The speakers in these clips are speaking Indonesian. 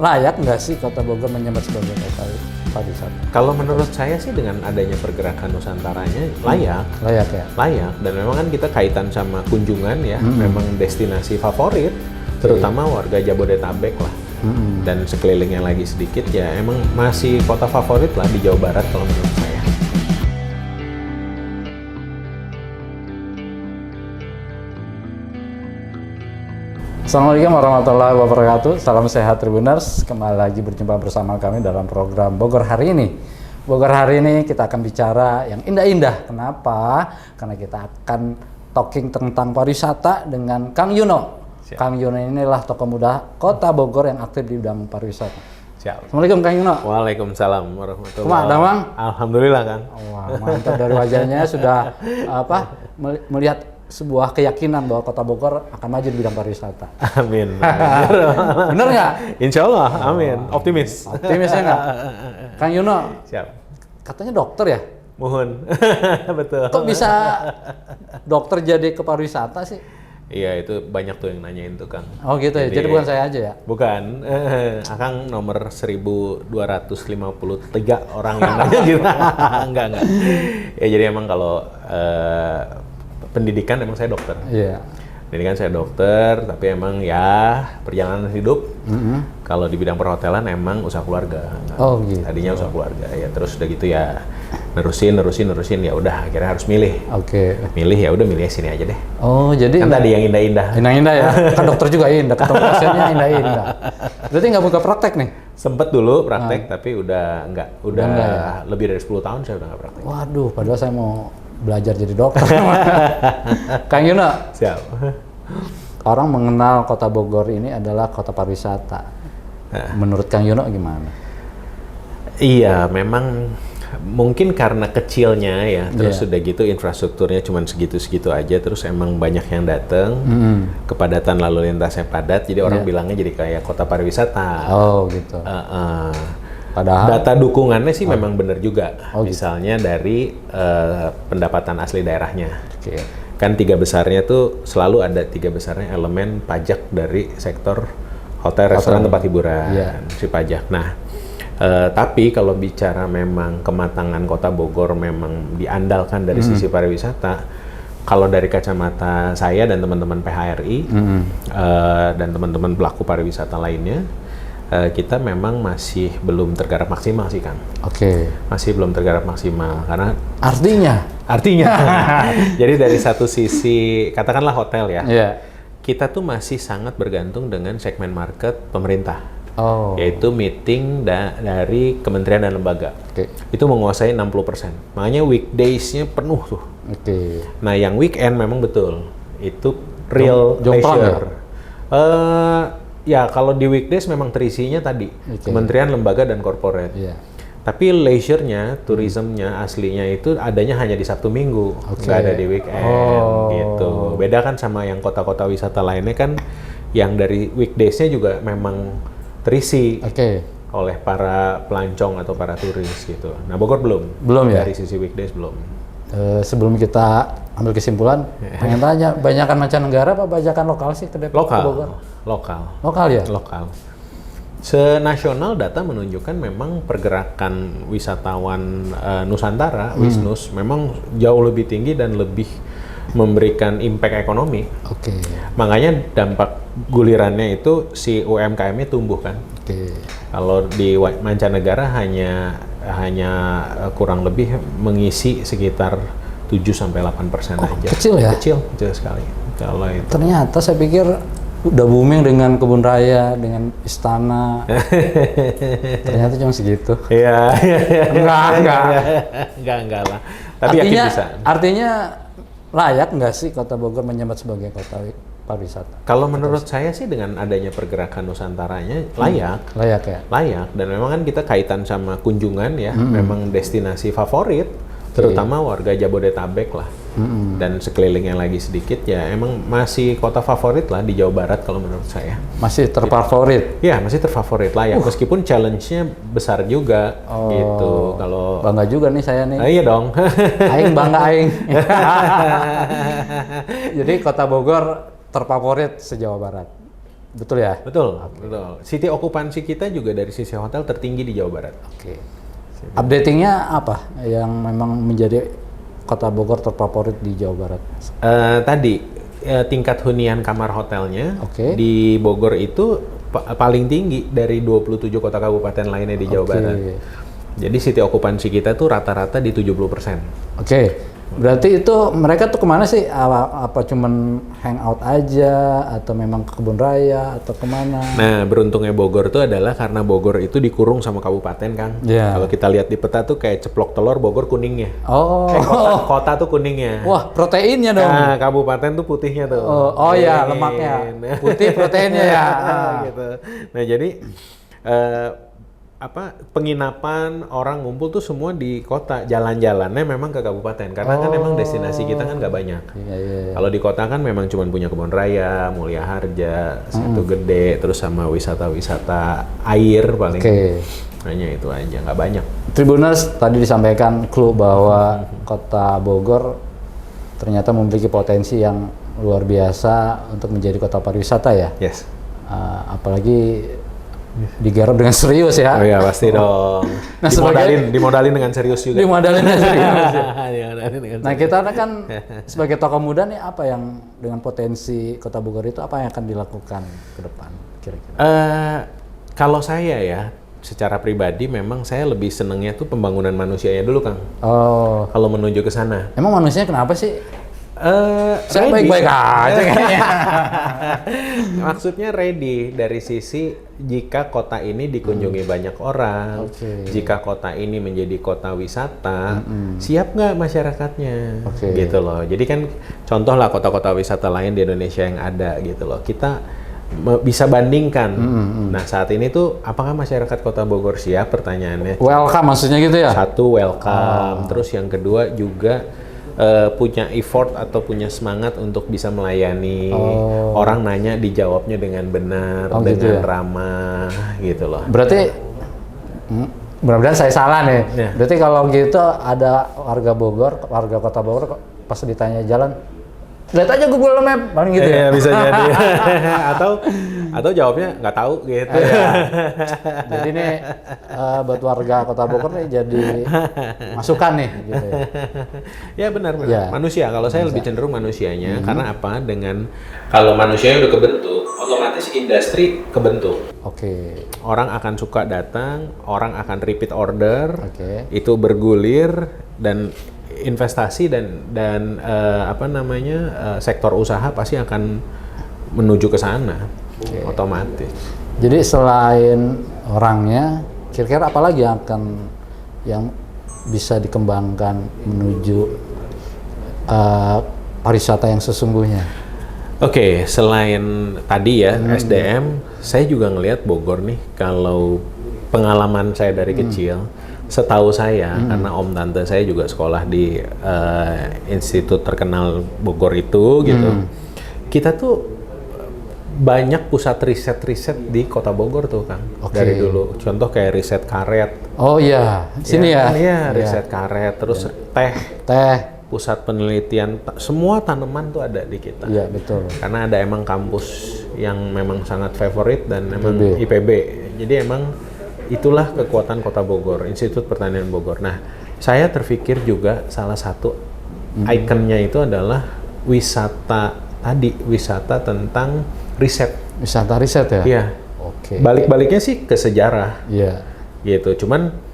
layak nggak sih Kota Bogor menyambat sebagai kota pariwisata? Kalau menurut saya sih dengan adanya pergerakan Nusantaranya layak. Layak ya? Layak, dan memang kan kita kaitan sama kunjungan ya, memang destinasi favorit, terutama warga Jabodetabek lah. Dan sekelilingnya lagi sedikit ya, emang masih kota favorit lah di Jawa Barat kalau menurut saya. Assalamualaikum warahmatullahi wabarakatuh. Salam sehat Tribuners. Kembali lagi berjumpa bersama kami dalam program Bogor Hari Ini. Bogor Hari Ini kita akan bicara yang indah-indah. Kenapa? Karena kita akan talking tentang pariwisata dengan Kang Yuno. Siap. Kang Yuno inilah tokoh muda Kota Bogor yang aktif di bidang pariwisata. Siap. Assalamualaikum Kang Yuno. Waalaikumsalam warahmatullahi Kumaha, Damang? Alhamdulillah Kang. Wah, mantap dari wajahnya sudah melihat sebuah keyakinan bahwa Kota Bogor akan maju di bidang pariwisata. Amin. Bener nggak? Insya Allah, amin. Optimis. Optimisnya nggak? Kang Yuno, Siap. katanya dokter ya? Mohon. Betul. Kok bisa dokter jadi ke pariwisata sih? Iya, itu banyak tuh yang nanyain tuh Kang. Oh gitu ya, jadi bukan saya aja ya? Bukan, Akang nomor 1253 orang yang nanya gitu. Enggak. Ya jadi emang kalau pendidikan emang saya dokter. Iya. Pendidikan saya dokter, tapi emang ya perjalanan hidup. Kalau di bidang perhotelan emang usaha keluarga. Oh gitu. Tadinya usaha keluarga ya, terus udah gitu ya nerusin ya udah akhirnya harus milih. Oke. Milih ya udah milih sini aja deh. Oh jadi Kan tadi yang indah-indah. indah-indah ya? Kan dokter juga indah, ketemu pasiennya indah-indah. Berarti nggak buka praktek nih? Sempet dulu praktek, tapi udah enggak enggak ya? lebih dari 10 tahun saya udah nggak praktek. Waduh, padahal saya mau belajar jadi dokter. Kang Yuno, Siap. orang mengenal Kota Bogor ini adalah kota pariwisata. Menurut Kang Yuno gimana? Iya, memang mungkin karena kecilnya ya, terus Iya. udah gitu infrastrukturnya cuma segitu-segitu aja, terus emang banyak yang datang, kepadatan lalu lintasnya padat, jadi orang bilangnya jadi kayak kota pariwisata. Oh gitu. Padahal Data dukungannya sih memang benar juga, Oh, gitu. misalnya dari pendapatan asli daerahnya. Oke. Kan 3 besarnya tuh selalu ada 3 besarnya elemen pajak dari sektor hotel, restoran, tempat hiburan, Iya. si pajak. Nah, tapi kalau bicara memang kematangan Kota Bogor memang diandalkan dari sisi pariwisata, kalau dari kacamata saya dan teman-teman PHRI dan teman-teman pelaku pariwisata lainnya, kita memang masih belum tergarap maksimal sih Kang. Oke. Masih belum tergarap maksimal karena Artinya? jadi dari satu sisi katakanlah hotel ya, Iya. kita tuh masih sangat bergantung dengan segmen market pemerintah, Oh. yaitu meeting dari kementerian dan lembaga. Oke. Itu menguasai 60%. Makanya weekdays-nya penuh tuh. Oke. Nah, yang weekend memang betul. Itu real Jomplang leisure. Ya, kalau di weekdays memang terisinya tadi Oke. kementerian, lembaga, dan corporate. Iya. Tapi leisure-nya, tourism-nya aslinya itu adanya hanya di Sabtu Minggu, Oke. nggak ada di weekend gitu. Beda kan sama yang kota-kota wisata lainnya kan, yang dari weekdays-nya juga memang terisi Oke. oleh para pelancong atau para turis gitu. Nah, Bogor belum. Belum ya? Dari sisi weekdays belum. Sebelum kita ambil kesimpulan, pengen tanya, banyakan mancanegara apa banyakan lokal sih ke Depok, ke Bogor? Lokal ya? Lokal. Senasional data menunjukkan memang pergerakan wisatawan Nusantara, Wisnus, memang jauh lebih tinggi dan lebih memberikan impact ekonomi. Oke. Makanya dampak gulirannya itu si UMKM-nya tumbuh kan. Oke. Kalau di mancanegara hanya kurang lebih mengisi sekitar 7-8% aja. Kecil ya? Kecil sekali. Kalau itu. Ternyata saya pikir udah booming dengan kebun raya, dengan istana. Ternyata cuma segitu. Iya. Enggak. lah. Tapi yakin bisa. Artinya layak nggak sih Kota Bogor menyambat sebagai kota pariwisata? Kalau menurut saya sih dengan adanya pergerakan Nusantaranya layak. Layak ya? Layak, dan memang kan kita kaitan sama kunjungan ya, memang destinasi favorit, terutama warga Jabodetabek lah. Dan sekelilingnya lagi sedikit ya, emang masih kota favorit lah di Jawa Barat kalau menurut saya. Masih terfavorit? Ya, masih terfavorit layak, meskipun challenge-nya besar juga gitu. Kalau Bangga juga nih saya nih. iya dong. Aing bangga aing. Jadi Kota Bogor terfavorit se-Jawa Barat. Betul ya? Betul, betul. City okupansi kita juga dari sisi hotel tertinggi di Jawa Barat. Oke. Updatingnya apa yang memang menjadi kota Bogor terfavorit di Jawa Barat? Tadi tingkat hunian kamar hotelnya Oke. di Bogor itu paling tinggi dari 27 kota kabupaten lainnya di Jawa Oke. Barat. Jadi city okupansi kita tuh rata-rata di 70%. Oke. Berarti itu mereka tuh kemana sih? Apa cuman hangout aja atau memang ke kebun raya atau kemana? Nah, beruntungnya Bogor tuh adalah karena Bogor itu dikurung sama kabupaten, Kang. Iya. Kalau kita lihat di peta tuh kayak ceplok telur, Bogor kuningnya. Oh. Kota tuh kuningnya. Wah, proteinnya dong. Nah, kabupaten tuh putihnya tuh. Oh ya, lemaknya. Putih proteinnya ya. Gitu. Nah, jadi penginapan orang ngumpul tuh semua di kota, jalan-jalannya memang ke kabupaten karena kan memang destinasi kita kan nggak banyak. Iya. Kalau di kota kan memang cuma punya Kebun Raya, Mulia Harja, Situ Gede, terus sama wisata-wisata air paling. Oke. Hanya itu aja, nggak banyak. Tribuners, tadi disampaikan clue bahwa kota Bogor ternyata memiliki potensi yang luar biasa untuk menjadi kota pariwisata ya. Yes. Apalagi digarap dengan serius ya. Oh iya pasti dong. Nah, dimodalin dengan serius juga. Dimodalin dengan serius ya. Dimodalin dengan Nah, kita kan sebagai tokoh muda nih, apa yang dengan potensi kota Bogor itu apa yang akan dilakukan ke depan kira-kira? Kalau saya ya, secara pribadi memang saya lebih senengnya tuh pembangunan manusianya dulu, Kang. Oh, Kalau menuju ke sana. emang manusianya kenapa sih? Saya Ready. baik-baik aja kayaknya. Maksudnya ready dari sisi jika kota ini dikunjungi banyak orang, Oke. jika kota ini menjadi kota wisata, siap nggak masyarakatnya? Oke. Gitu loh. Jadi kan contoh lah kota-kota wisata lain di Indonesia yang ada gitu loh. Kita bisa bandingkan. Nah saat ini tuh apakah masyarakat Kota Bogor siap? Pertanyaannya. Welcome maksudnya gitu ya? Satu, welcome. Terus yang kedua juga punya effort atau punya semangat untuk bisa melayani. Orang nanya dijawabnya dengan benar, Oh, gitu dengan ya? ramah gitu loh. Berarti mudah-mudahan saya salah nih. Ya. Berarti kalau gitu ada warga kota Bogor pas ditanya jalan, lihat aja Google Map, paling gitu ya. Iya, bisa jadi. atau jawabnya nggak tahu gitu. Iya. Jadi ini buat warga kota Bogor nih jadi masukan nih gitu ya. Ya benar. Ya. Manusia, kalau saya lebih cenderung manusianya. Karena apa? Kalau manusianya udah kebentuk, otomatis industri kebentuk. Oke. Orang akan suka datang, orang akan repeat order, Oke. itu bergulir dan investasi dan sektor usaha pasti akan menuju ke sana, otomatis. Jadi selain orangnya, kira-kira apa lagi yang bisa dikembangkan menuju pariwisata yang sesungguhnya? Oke, selain tadi ya SDM, saya juga ngelihat Bogor nih. Kalau pengalaman saya dari kecil, setahu saya karena om tante saya juga sekolah di institut terkenal Bogor itu gitu. Kita tuh banyak pusat riset-riset di Kota Bogor tuh, Kang. Oke. Dari dulu. Contoh kayak riset karet. Oh iya, sini ya? Iya, riset karet, terus teh, pusat penelitian, semua tanaman tuh ada di kita. Iya, betul. Karena ada emang kampus yang memang sangat favorit dan emang IPB. IPB. Jadi emang itulah kekuatan Kota Bogor, Institut Pertanian Bogor. Nah, saya terpikir juga salah satu ikonnya itu adalah wisata tentang riset. Wisata riset ya? Iya. Oke. Balik-baliknya sih ke sejarah. Iya. Gitu. Cuman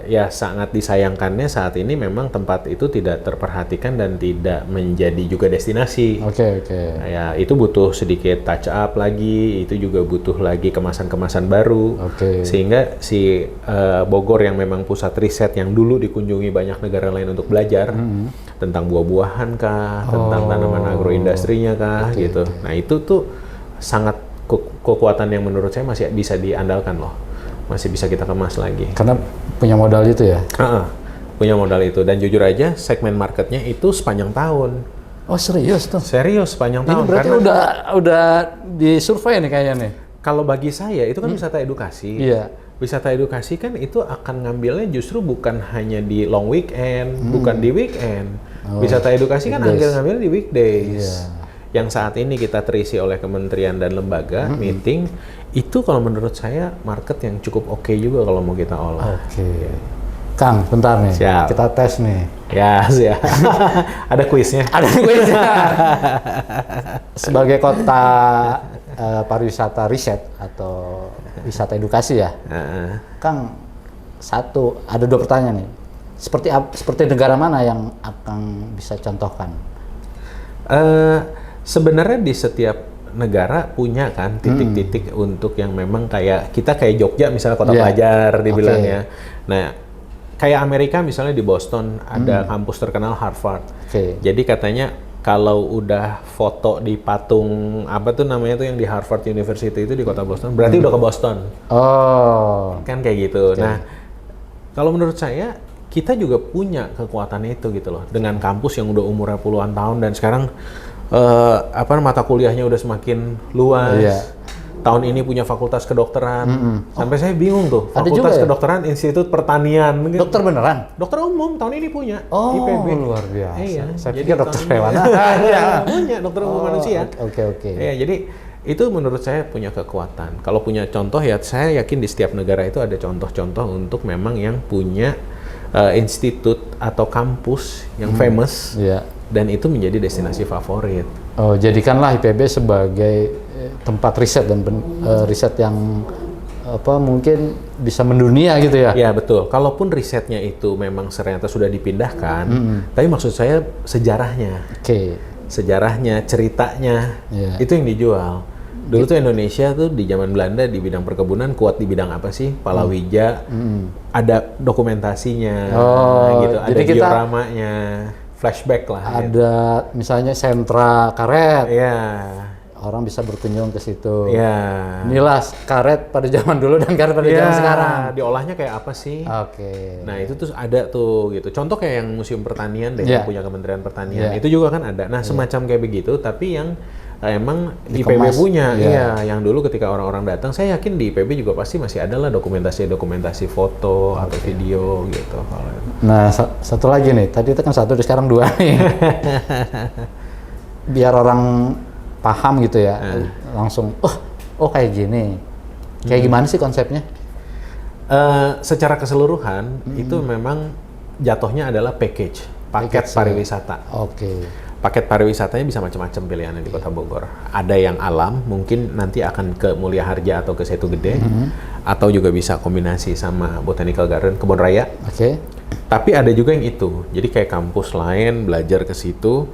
ya sangat disayangkannya saat ini memang tempat itu tidak terperhatikan dan tidak menjadi juga destinasi. Oke. Ya itu butuh sedikit touch up lagi, itu juga butuh lagi kemasan-kemasan baru. Oke. Sehingga si Bogor yang memang pusat riset yang dulu dikunjungi banyak negara lain untuk belajar tentang buah-buahan kah, tentang tanaman agroindustrinya kah, gitu. Nah itu tuh sangat kekuatan yang menurut saya masih bisa diandalkan loh. Masih bisa kita kemas lagi. Karena punya modal itu ya? Punya modal itu. Dan jujur aja segmen marketnya itu sepanjang tahun. Oh serius tuh? Serius sepanjang tahun. Ini berarti karena udah disurvei nih kayaknya nih? kalau bagi saya itu kan wisata edukasi. Iya. Wisata edukasi kan itu akan ngambilnya justru bukan hanya di long weekend, bukan di weekend. Wisata edukasi kan weekdays. ngambil di weekdays. Iya. yang saat ini kita terisi oleh kementerian dan lembaga meeting, itu kalau menurut saya market yang cukup oke juga kalau mau kita olah. Oke. Kang, bentar nih. Siap. Kita tes nih. Ya, siap. Ada kuisnya. Ada kuisnya. Sebagai kota pariwisata riset atau wisata edukasi ya, Kang, ada 2 pertanyaan nih. Seperti negara mana yang akan bisa contohkan? Sebenarnya di setiap negara punya kan titik-titik untuk yang memang kayak Jogja misalnya kota pelajar dibilangnya. Nah, kayak Amerika misalnya di Boston ada kampus terkenal Harvard. Jadi katanya kalau udah foto di patung apa tuh namanya tuh yang di Harvard University itu di kota Boston, berarti udah ke Boston. Oh. Kan kayak gitu. Nah, kalau menurut saya kita juga punya kekuatan itu gitu loh. Dengan kampus yang udah umurnya puluhan tahun dan sekarang mata kuliahnya udah semakin luas. Iya. Tahun ini punya fakultas kedokteran. Sampai saya bingung tuh, Ada fakultas juga ya? kedokteran Institut Pertanian. Dokter beneran? Dokter umum tahun ini punya. Oh, IPB. luar biasa. Iya. Saya Jadi pikir dokter tahun ini- hewan. Punya dokter umum manusia. Oke. Iya, jadi itu menurut saya punya kekuatan. Kalau punya contoh ya, saya yakin di setiap negara itu ada contoh-contoh untuk memang yang punya institut atau kampus yang famous. Iya. Dan itu menjadi destinasi favorit. Oh, jadikanlah IPB sebagai tempat riset dan riset yang mungkin bisa mendunia gitu ya. Ya betul. Kalaupun risetnya itu memang ternyata sudah dipindahkan, tapi maksud saya sejarahnya, sejarahnya, ceritanya, itu yang dijual. Dulu tuh Indonesia tuh di zaman Belanda di bidang perkebunan kuat di bidang apa sih? Palawija, ada dokumentasinya, gitu, ada jadi kita dioramanya, flashback lah. ada misalnya sentra karet. Iya. Orang bisa berkunjung ke situ. Iya. Inilah karet pada zaman dulu dan karet pada zaman sekarang. Diolahnya kayak apa sih? Oke. Nah itu tuh ada tuh gitu. Contoh kayak yang Museum Pertanian deh yang punya Kementerian Pertanian. Itu juga kan ada. Nah semacam kayak begitu tapi yang emang IPB punya. Iya. Yang dulu ketika orang-orang datang, saya yakin di IPB juga pasti masih ada lah dokumentasi foto atau video gitu. Nah satu lagi nih. Tadi itu kan 1, sekarang 2 nih. Biar orang paham gitu ya, langsung, oh kayak gini. Kayak gimana sih konsepnya? Secara keseluruhan itu memang jatuhnya adalah paket pariwisata. Oke. Paket pariwisatanya bisa macam-macam pilihannya di Kota Bogor. Ada yang alam, mungkin nanti akan ke Mulia Harja atau ke Setu Gede, atau juga bisa kombinasi sama Botanical Garden, Kebun Raya. Oke. Tapi ada juga yang itu, jadi kayak kampus lain belajar ke situ.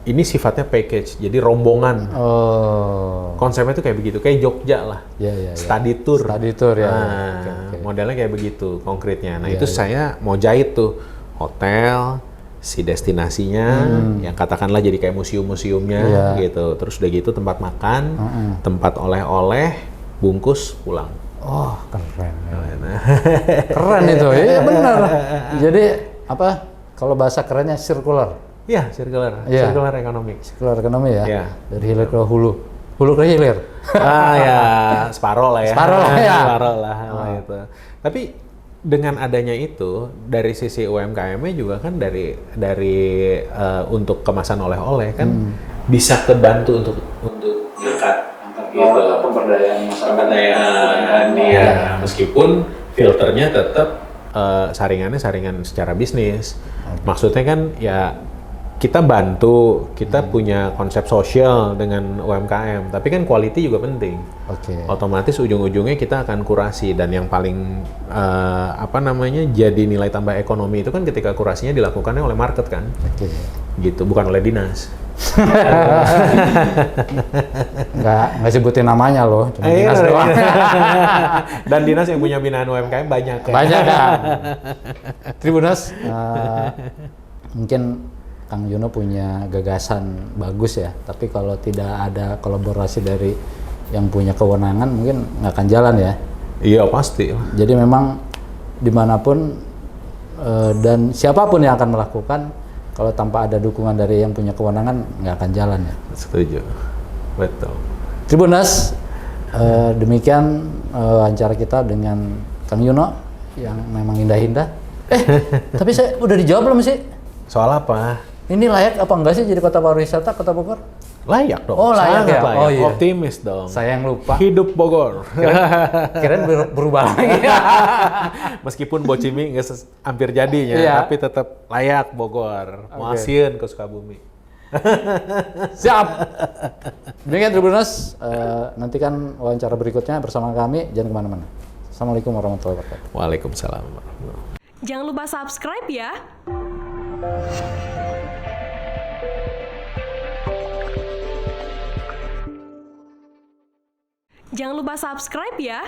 Ini sifatnya package, jadi rombongan. Oh. Konsepnya tuh kayak begitu, kayak Jogja lah. Ya. Study tour. Study tour ya. Nah, modelnya kayak begitu konkretnya. Nah itu saya mau jahit tuh hotel, si destinasinya, yang katakanlah jadi kayak museum-museumnya gitu. Terus udah gitu tempat makan, tempat oleh-oleh, bungkus pulang. Oh keren. Keren itu, iya benar. Jadi apa? Kalau bahasa kerennya circular. Iya, circular economic. Circular ekonomi ya. Iya. Dari hilir ke hulu ke hilir. Ya, separoh lah ya. Separoh lah itu. Tapi dengan adanya itu dari sisi UMKM-nya juga kan dari untuk kemasan oleh-oleh kan bisa kebantu untuk dekat gitu. Pemberdayaan Pemberdayaan ya. Meskipun filternya tetap saringannya saringan secara bisnis. Maksudnya kan ya kita bantu, kita punya konsep sosial dengan UMKM, tapi kan quality juga penting. Otomatis ujung-ujungnya kita akan kurasi dan yang paling jadi nilai tambah ekonomi itu kan ketika kurasinya dilakukannya oleh market kan, gitu, bukan oleh dinas. nggak sebutin namanya loh, cuma dinas doang. Dan dinas yang punya binaan UMKM banyak kan? Banyak kan. Tribuners, mungkin Kang Yono punya gagasan bagus ya, tapi kalau tidak ada kolaborasi dari yang punya kewenangan mungkin nggak akan jalan ya. Iya pasti. Jadi memang dimanapun dan siapapun yang akan melakukan, kalau tanpa ada dukungan dari yang punya kewenangan nggak akan jalan ya. Setuju, betul. Tribuners, demikian wawancara kita dengan Kang Yono yang memang indah-indah. Tapi saya udah dijawab belum sih? Soal apa? Ini layak apa enggak sih jadi kota pariwisata Kota Bogor? Layak dong. Oh, layak sangat ya? layak. Oh, iya. Optimis dong. Saya yang lupa. Hidup Bogor. Kirain berubah lagi. Meskipun Bocimi nggak hampir jadinya, Iya. tapi tetap layak Bogor. Mau asieun ke Sukabumi. Siap. Demikian Tribuners, nantikan wawancara berikutnya bersama kami. Jangan kemana-mana. Assalamualaikum warahmatullahi wabarakatuh. Waalaikumsalam. Jangan lupa subscribe ya. Jangan lupa subscribe ya.